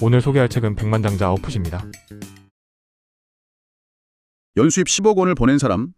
오늘 소개할 책은 백만장자 아웃풋입니다. 연수입 10억 원을 보낸 사람,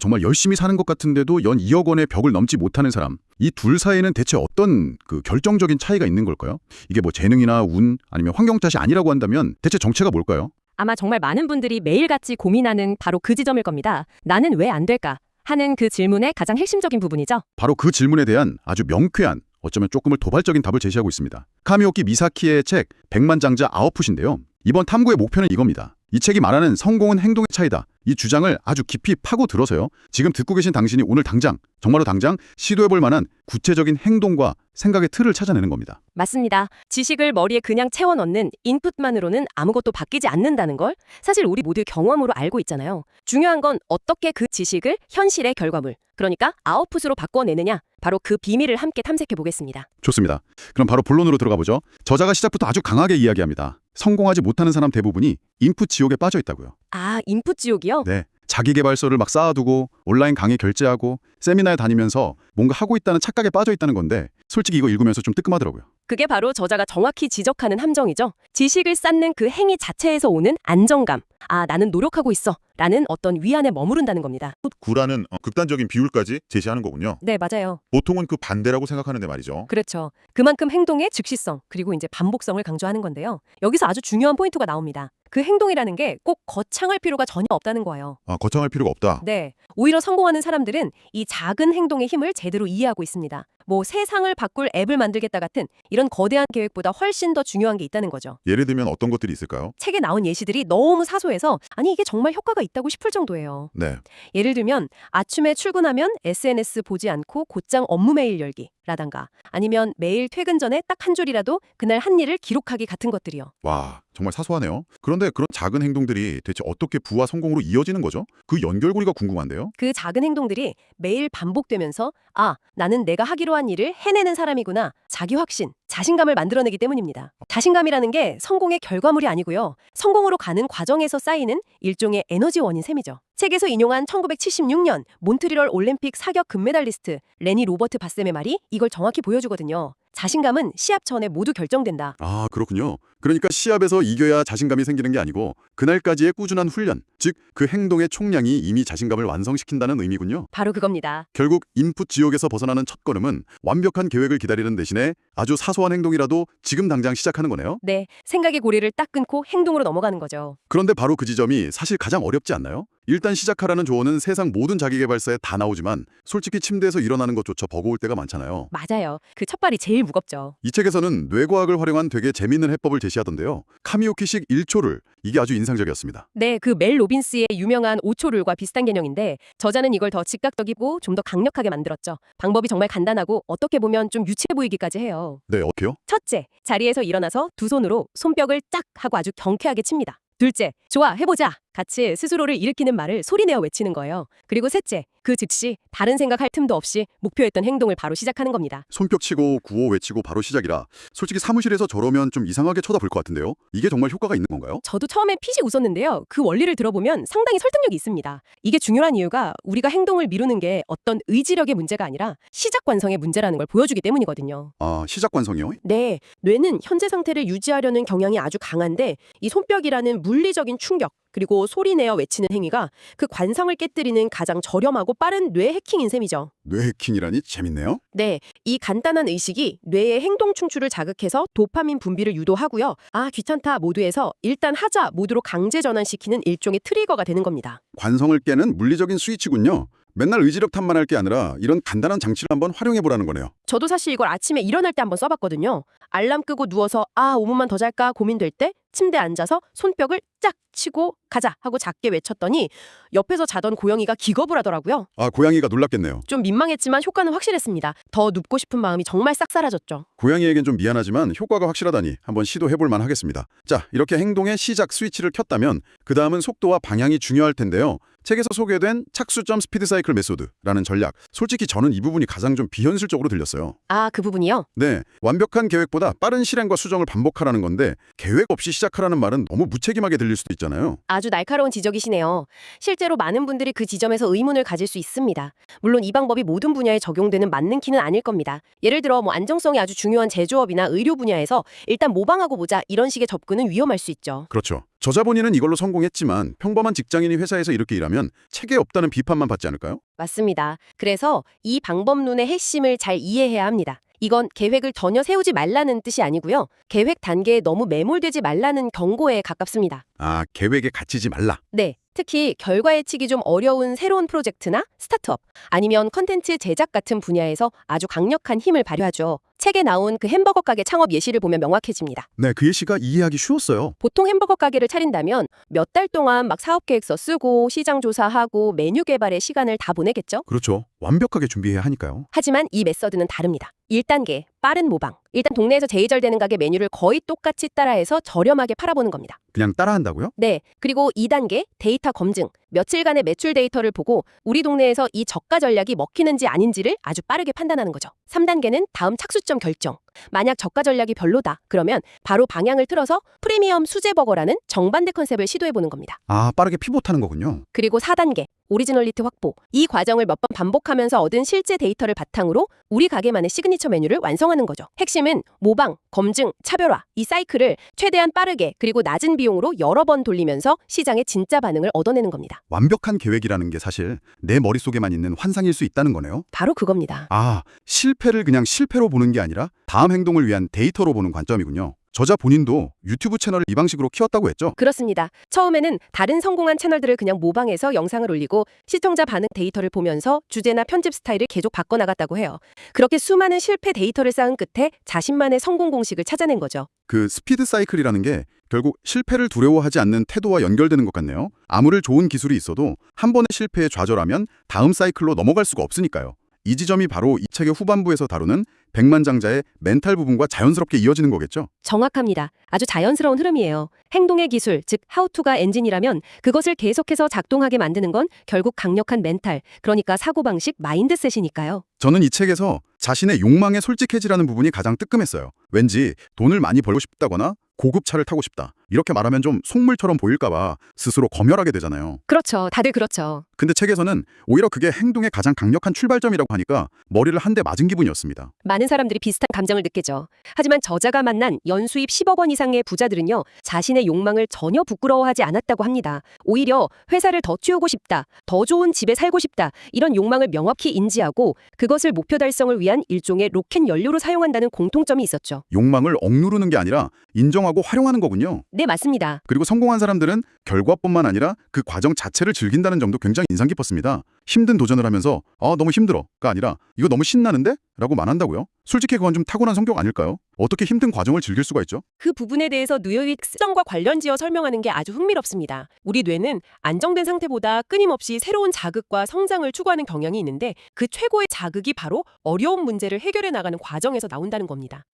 정말 열심히 사는 것 같은데도 연 2억 원의 벽을 넘지 못하는 사람, 이 둘 사이에는 대체 어떤 결정적인 차이가 있는 걸까요? 이게 뭐 재능이나 운, 아니면 환경 탓이 아니라고 한다면 대체 정체가 뭘까요? 아마 정말 많은 분들이 매일같이 고민하는 바로 그 지점일 겁니다. 나는 왜 안 될까? 하는 그 질문의 가장 핵심적인 부분이죠. 바로 그 질문에 대한 아주 명쾌한, 어쩌면 조금을 도발적인 답을 제시하고 있습니다. 카미오키 미사키의 책 백만장자 아웃풋인데요. 이번 탐구의 목표는 이겁니다. 이 책이 말하는 성공은 행동의 차이다. 이 주장을 아주 깊이 파고들어서요. 지금 듣고 계신 당신이 오늘 당장, 정말로 당장 시도해볼 만한 구체적인 행동과 생각의 틀을 찾아내는 겁니다. 맞습니다. 지식을 머리에 그냥 채워 넣는 인풋만으로는 아무것도 바뀌지 않는다는 걸 사실 우리 모두 경험으로 알고 있잖아요. 중요한 건 어떻게 그 지식을 현실의 결과물, 그러니까 아웃풋으로 바꿔내느냐, 바로 그 비밀을 함께 탐색해 보겠습니다. 좋습니다. 그럼 바로 본론으로 들어가 보죠. 저자가 시작부터 아주 강하게 이야기합니다. 성공하지 못하는 사람 대부분이 인풋 지옥에 빠져 있다고요. 아, 인풋 지옥이요? 네. 자기계발서를 막 쌓아두고 온라인 강의 결제하고 세미나에 다니면서 뭔가 하고 있다는 착각에 빠져 있다는 건데 솔직히 이거 읽으면서 좀 뜨끔하더라고요. 그게 바로 저자가 정확히 지적하는 함정이죠. 지식을 쌓는 그 행위 자체에서 오는 안정감. 아, 나는 노력하고 있어. 라는 어떤 위안에 머무른다는 겁니다. 9라는 극단적인 비율까지 제시하는 거군요. 네, 맞아요. 보통은 그 반대라고 생각하는데 말이죠. 그렇죠. 그만큼 행동의 즉시성, 그리고 이제 반복성을 강조하는 건데요. 여기서 아주 중요한 포인트가 나옵니다. 그 행동이라는 게 꼭 거창할 필요가 전혀 없다는 거예요. 거창할 필요가 없다. 네. 오히려 성공하는 사람들은 이 작은 행동의 힘을 제대로 이해하고 있습니다. 뭐 세상을 바꿀 앱을 만들겠다 같은 이런 거대한 계획보다 훨씬 더 중요한 게 있다는 거죠. 예를 들면 어떤 것들이 있을까요? 책에 나온 예시들이 너무 사소해서 아니 이게 정말 효과가 있다고 싶을 정도예요. 네. 예를 들면 아침에 출근하면 SNS 보지 않고 곧장 업무 메일 열기 라던가 아니면 매일 퇴근 전에 딱 한 줄이라도 그날 한 일을 기록하기 같은 것들이요. 와, 정말 사소하네요. 그런데 그런 작은 행동들이 대체 어떻게 부와 성공으로 이어지는 거죠? 그 연결고리가 궁금한데요. 그 작은 행동들이 매일 반복되면서 아, 나는 내가 하기로 한 일을 해내는 사람이구나. 자기 확신, 자신감을 만들어내기 때문입니다. 자신감이라는 게 성공의 결과물이 아니고요. 성공으로 가는 과정에서 쌓이는 일종의 에너지원인 셈이죠. 책에서 인용한 1976년 몬트리올 올림픽 사격 금메달리스트 레니 로버트 바셈의 말이 이걸 정확히 보여주거든요. 자신감은 시합 전에 모두 결정된다. 아, 그렇군요. 그러니까 시합에서 이겨야 자신감이 생기는 게 아니고 그날까지의 꾸준한 훈련, 즉 그 행동의 총량이 이미 자신감을 완성시킨다는 의미군요. 바로 그겁니다. 결국 인풋 지옥에서 벗어나는 첫걸음은 완벽한 계획을 기다리는 대신에 아주 사소한 행동이라도 지금 당장 시작하는 거네요. 네, 생각의 고리를 딱 끊고 행동으로 넘어가는 거죠. 그런데 바로 그 지점이 사실 가장 어렵지 않나요? 일단 시작하라는 조언은 세상 모든 자기계발서에 다 나오지만 솔직히 침대에서 일어나는 것조차 버거울 때가 많잖아요. 맞아요. 그 첫발이 제일 무겁죠. 이 책에서는 뇌과학을 활용한 되게 재미있는 해법을 제시하던데요. 카미오키식 1초룰, 이게 아주 인상적이었습니다. 네, 그 멜 로빈스의 유명한 5초룰과 비슷한 개념인데 저자는 이걸 더 즉각적이고 좀 더 강력하게 만들었죠. 방법이 정말 간단하고 어떻게 보면 좀 유치해 보이기까지 해요. 네, 어때요? 첫째, 자리에서 일어나서 두 손으로 손뼉을 짝 하고 아주 경쾌하게 칩니다. 둘째, 좋아, 해보자. 같이 스스로를 일으키는 말을 소리내어 외치는 거예요. 그리고 셋째, 그 즉시 다른 생각할 틈도 없이 목표했던 행동을 바로 시작하는 겁니다. 손뼉 치고 구호 외치고 바로 시작이라 솔직히 사무실에서 저러면 좀 이상하게 쳐다볼 것 같은데요. 이게 정말 효과가 있는 건가요? 저도 처음엔 핏이 웃었는데요. 그 원리를 들어보면 상당히 설득력이 있습니다. 이게 중요한 이유가 우리가 행동을 미루는 게 어떤 의지력의 문제가 아니라 시작 관성의 문제라는 걸 보여주기 때문이거든요. 아, 시작 관성이요? 네, 뇌는 현재 상태를 유지하려는 경향이 아주 강한데 이 손뼉이라는 물리적인 충격 그리고 소리내어 외치는 행위가 그 관성을 깨뜨리는 가장 저렴하고 빠른 뇌 해킹인 셈이죠. 뇌 해킹이라니 재밌네요. 네, 이 간단한 의식이 뇌의 행동 충출을 자극해서 도파민 분비를 유도하고요. 아, 귀찮다 모드에서 일단 하자 모드로 강제 전환시키는 일종의 트리거가 되는 겁니다. 관성을 깨는 물리적인 스위치군요. 맨날 의지력 탓만 할 게 아니라 이런 간단한 장치를 한번 활용해보라는 거네요. 저도 사실 이걸 아침에 일어날 때 한번 써봤거든요. 알람 끄고 누워서 5분만 더 잘까 고민될 때 침대에 앉아서 손뼉을 짝 치고 가자 하고 작게 외쳤더니 옆에서 자던 고양이가 기겁을 하더라고요. 아, 고양이가 놀랐겠네요. 좀 민망했지만 효과는 확실했습니다. 더 눕고 싶은 마음이 정말 싹 사라졌죠. 고양이에겐 좀 미안하지만 효과가 확실하다니 한번 시도해볼 만 하겠습니다. 자, 이렇게 행동의 시작 스위치를 켰다면 그 다음은 속도와 방향이 중요할 텐데요. 책에서 소개된 착수점 스피드 사이클 메소드라는 전략. 솔직히 저는 이 부분이 가장 좀 비현실적으로 들렸어요. 아, 그 부분이요? 네, 완벽한 계획보다 빠른 실행과 수정을 반복하라는 건데 계획 없이 시작하라는 말은 너무 무책임하게 들리는 들릴 수도 있잖아요. 아주 날카로운 지적이시네요. 실제로 많은 분들이 그 지점에서 의문을 가질 수 있습니다. 물론 이 방법이 모든 분야에 적용되는 맞는 키는 아닐 겁니다. 예를 들어 안정성이 아주 중요한 제조업이나 의료 분야에서 일단 모방하고 보자 이런 식의 접근은 위험할 수 있죠. 그렇죠. 저자 본인은 이걸로 성공했지만 평범한 직장인이 회사에서 이렇게 일하면 책에 없다는 비판만 받지 않을까요? 맞습니다. 그래서 이 방법론의 핵심을 잘 이해해야 합니다. 이건 계획을 전혀 세우지 말라는 뜻이 아니고요. 계획 단계에 너무 매몰되지 말라는 경고에 가깝습니다. 아, 계획에 갇히지 말라. 네, 특히 결과 예측이 좀 어려운 새로운 프로젝트나 스타트업, 아니면 컨텐츠 제작 같은 분야에서 아주 강력한 힘을 발휘하죠. 책에 나온 그 햄버거 가게 창업 예시를 보면 명확해집니다. 네, 그 예시가 이해하기 쉬웠어요. 보통 햄버거 가게를 차린다면 몇 달 동안 막 사업 계획서 쓰고 시장 조사하고 메뉴 개발에 시간을 다 보내겠죠? 그렇죠. 완벽하게 준비해야 하니까요. 하지만 이 메서드는 다릅니다. 1단계, 빠른 모방. 일단 동네에서 제일 잘 되는 가게 메뉴를 거의 똑같이 따라해서 저렴하게 팔아보는 겁니다. 그냥 따라한다고요? 네, 그리고 2단계, 데이터 검증. 며칠간의 매출 데이터를 보고 우리 동네에서 이 저가 전략이 먹히는지 아닌지를 아주 빠르게 판단하는 거죠. 3단계는 다음 착수점 결정. 만약 저가 전략이 별로다, 그러면 바로 방향을 틀어서 프리미엄 수제버거라는 정반대 컨셉을 시도해보는 겁니다. 아, 빠르게 피봇하는 거군요. 그리고 4단계, 오리지널리티 확보. 이 과정을 몇 번 반복하면서 얻은 실제 데이터를 바탕으로 우리 가게만의 시그니처 메뉴를 완성하는 거죠. 핵심은 모방, 검증, 차별화. 이 사이클을 최대한 빠르게 그리고 낮은 비용으로 여러 번 돌리면서 시장의 진짜 반응을 얻어내는 겁니다. 완벽한 계획이라는 게 사실 내 머릿속에만 있는 환상일 수 있다는 거네요. 바로 그겁니다. 아, 실패를 그냥 실패로 보는 게 아니라 다음 행동을 위한 데이터로 보는 관점이군요. 저자 본인도 유튜브 채널을 이 방식으로 키웠다고 했죠? 그렇습니다. 처음에는 다른 성공한 채널들을 그냥 모방해서 영상을 올리고 시청자 반응 데이터를 보면서 주제나 편집 스타일을 계속 바꿔나갔다고 해요. 그렇게 수많은 실패 데이터를 쌓은 끝에 자신만의 성공 공식을 찾아낸 거죠. 그 스피드 사이클이라는 게 결국 실패를 두려워하지 않는 태도와 연결되는 것 같네요. 아무리 좋은 기술이 있어도 한 번의 실패에 좌절하면 다음 사이클로 넘어갈 수가 없으니까요. 이 지점이 바로 이 책의 후반부에서 다루는 백만장자의 멘탈 부분과 자연스럽게 이어지는 거겠죠? 정확합니다. 아주 자연스러운 흐름이에요. 행동의 기술, 즉 하우투가 엔진이라면 그것을 계속해서 작동하게 만드는 건 결국 강력한 멘탈, 그러니까 사고방식, 마인드셋이니까요. 저는 이 책에서 자신의 욕망에 솔직해지라는 부분이 가장 뜨끔했어요. 왠지 돈을 많이 벌고 싶다거나 고급 차를 타고 싶다. 이렇게 말하면 좀 속물처럼 보일까봐 스스로 검열하게 되잖아요. 그렇죠. 다들 그렇죠. 근데 책에서는 오히려 그게 행동의 가장 강력한 출발점이라고 하니까 머리를 한 대 맞은 기분이었습니다. 많은 사람들이 비슷한 감정을 느끼죠. 하지만 저자가 만난 연수입 10억 원 이상의 부자들은요, 자신의 욕망을 전혀 부끄러워하지 않았다고 합니다. 오히려 회사를 더 키우고 싶다, 더 좋은 집에 살고 싶다, 이런 욕망을 명확히 인지하고 그것을 목표 달성을 위한 일종의 로켓 연료로 사용한다는 공통점이 있었죠. 욕망을 억누르는 게 아니라 인정하고 활용하는 거군요. 네, 맞습니다. 그리고 성공한 사람들은 결과뿐만 아니라 그 과정 자체를 즐긴다는 점도 굉장히 인상 깊었습니다. 힘든 도전을 하면서 너무 힘들어가 아니라 이거 너무 신나는데? 라고 말한다고요? 솔직히 그건 좀 타고난 성격 아닐까요? 어떻게 힘든 과정을 즐길 수가 있죠? 그 부분에 대해서 뉴욕 특성과 관련지어 설명하는 게 아주 흥미롭습니다. 우리 뇌는 안정된 상태보다 끊임없이 새로운 자극과 성장을 추구하는 경향이 있는데 그 최고의 자극이 바로 어려운 문제를 해결해 나가는 과정에서 나온다는 겁니다.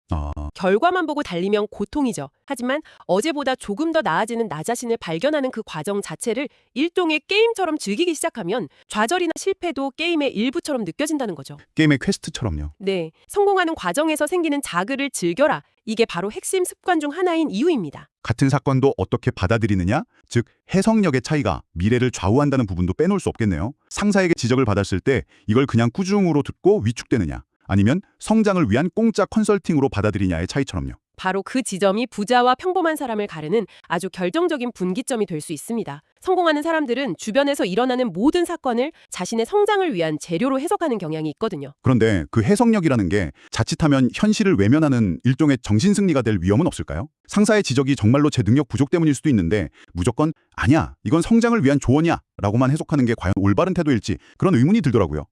결과만 보고 달리면 고통이죠. 하지만 어제보다 조금 더 나아지는 나 자신을 발견하는 그 과정 자체를 일종의 게임처럼 즐기기 시작하면 좌절이나 실패도 게임의 일부처럼 느껴진다는 거죠. 게임의 퀘스트처럼요. 네, 성공하는 과정에서 생기는 자극을 즐겨라. 이게 바로 핵심 습관 중 하나인 이유입니다. 같은 사건도 어떻게 받아들이느냐? 즉, 해석력의 차이가 미래를 좌우한다는 부분도 빼놓을 수 없겠네요. 상사에게 지적을 받았을 때 이걸 그냥 꾸중으로 듣고 위축되느냐? 아니면 성장을 위한 공짜 컨설팅으로 받아들이냐의 차이처럼요. 바로 그 지점이 부자와 평범한 사람을 가르는 아주 결정적인 분기점이 될 수 있습니다. 성공하는 사람들은 주변에서 일어나는 모든 사건을 자신의 성장을 위한 재료로 해석하는 경향이 있거든요. 그런데 그 해석력이라는 게 자칫하면 현실을 외면하는 일종의 정신승리가 될 위험은 없을까요? 상사의 지적이 정말로 제 능력 부족 때문일 수도 있는데 무조건 아니야, 이건 성장을 위한 조언이야 라고만 해석하는 게 과연 올바른 태도일지 그런 의문이 들더라고요.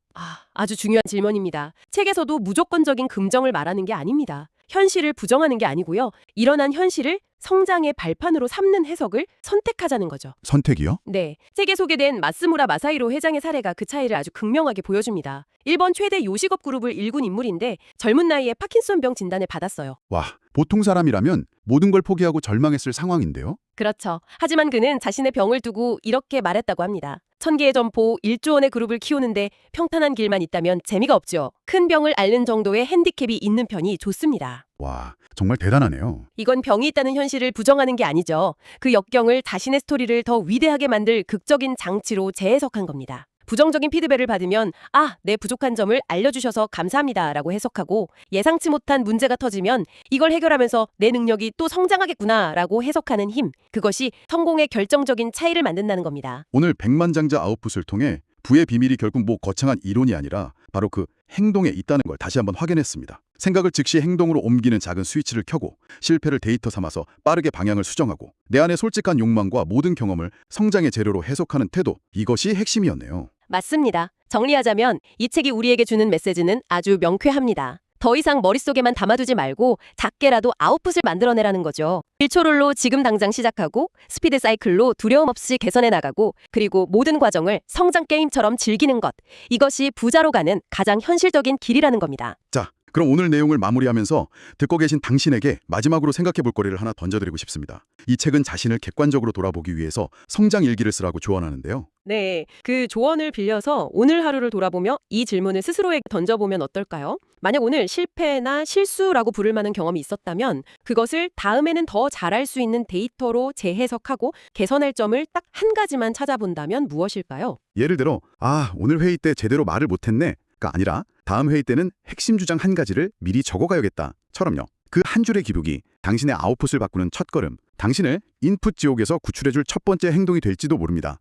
아주 중요한 질문입니다. 책에서도 무조건적인 긍정을 말하는 게 아닙니다. 현실을 부정하는 게 아니고요. 일어난 현실을 성장의 발판으로 삼는 해석을 선택하자는 거죠. 선택이요? 네, 책에 소개된 마스무라 마사히로 회장의 사례가 그 차이를 아주 극명하게 보여줍니다. 일본 최대 요식업 그룹을 일군 인물인데 젊은 나이에 파킨슨병 진단을 받았어요. 와, 보통 사람이라면 모든 걸 포기하고 절망했을 상황인데요. 그렇죠. 하지만 그는 자신의 병을 두고 이렇게 말했다고 합니다. 1000개의 점포, 1조 원의 그룹을 키우는데 평탄한 길만 있다면 재미가 없죠. 큰 병을 앓는 정도의 핸디캡이 있는 편이 좋습니다. 와, 정말 대단하네요. 이건 병이 있다는 현실을 부정하는 게 아니죠. 그 역경을 자신의 스토리를 더 위대하게 만들 극적인 장치로 재해석한 겁니다. 부정적인 피드백을 받으면 내 부족한 점을 알려주셔서 감사합니다 라고 해석하고, 예상치 못한 문제가 터지면 이걸 해결하면서 내 능력이 또 성장하겠구나 라고 해석하는 힘, 그것이 성공의 결정적인 차이를 만든다는 겁니다. 오늘 백만장자 아웃풋을 통해 부의 비밀이 결국 거창한 이론이 아니라 바로 그 행동에 있다는 걸 다시 한번 확인했습니다. 생각을 즉시 행동으로 옮기는 작은 스위치를 켜고 실패를 데이터 삼아서 빠르게 방향을 수정하고 내 안의 솔직한 욕망과 모든 경험을 성장의 재료로 해석하는 태도, 이것이 핵심이었네요. 맞습니다. 정리하자면 이 책이 우리에게 주는 메시지는 아주 명쾌합니다. 더 이상 머릿속에만 담아두지 말고 작게라도 아웃풋을 만들어내라는 거죠. 1초룰로 지금 당장 시작하고 스피드 사이클로 두려움 없이 개선해 나가고, 그리고 모든 과정을 성장 게임처럼 즐기는 것. 이것이 부자로 가는 가장 현실적인 길이라는 겁니다. 자, 그럼 오늘 내용을 마무리하면서 듣고 계신 당신에게 마지막으로 생각해 볼 거리를 하나 던져드리고 싶습니다. 이 책은 자신을 객관적으로 돌아보기 위해서 성장 일기를 쓰라고 조언하는데요. 네, 그 조언을 빌려서 오늘 하루를 돌아보며 이 질문을 스스로에게 던져보면 어떨까요? 만약 오늘 실패나 실수라고 부를 만한 경험이 있었다면 그것을 다음에는 더 잘할 수 있는 데이터로 재해석하고 개선할 점을 딱 한 가지만 찾아본다면 무엇일까요? 예를 들어, 오늘 회의 때 제대로 말을 못했네 가 아니라 다음 회의 때는 핵심 주장 한 가지를 미리 적어가야겠다 처럼요. 그 한 줄의 기록이 당신의 아웃풋을 바꾸는 첫걸음, 당신을 인풋 지옥에서 구출해줄 첫 번째 행동이 될지도 모릅니다.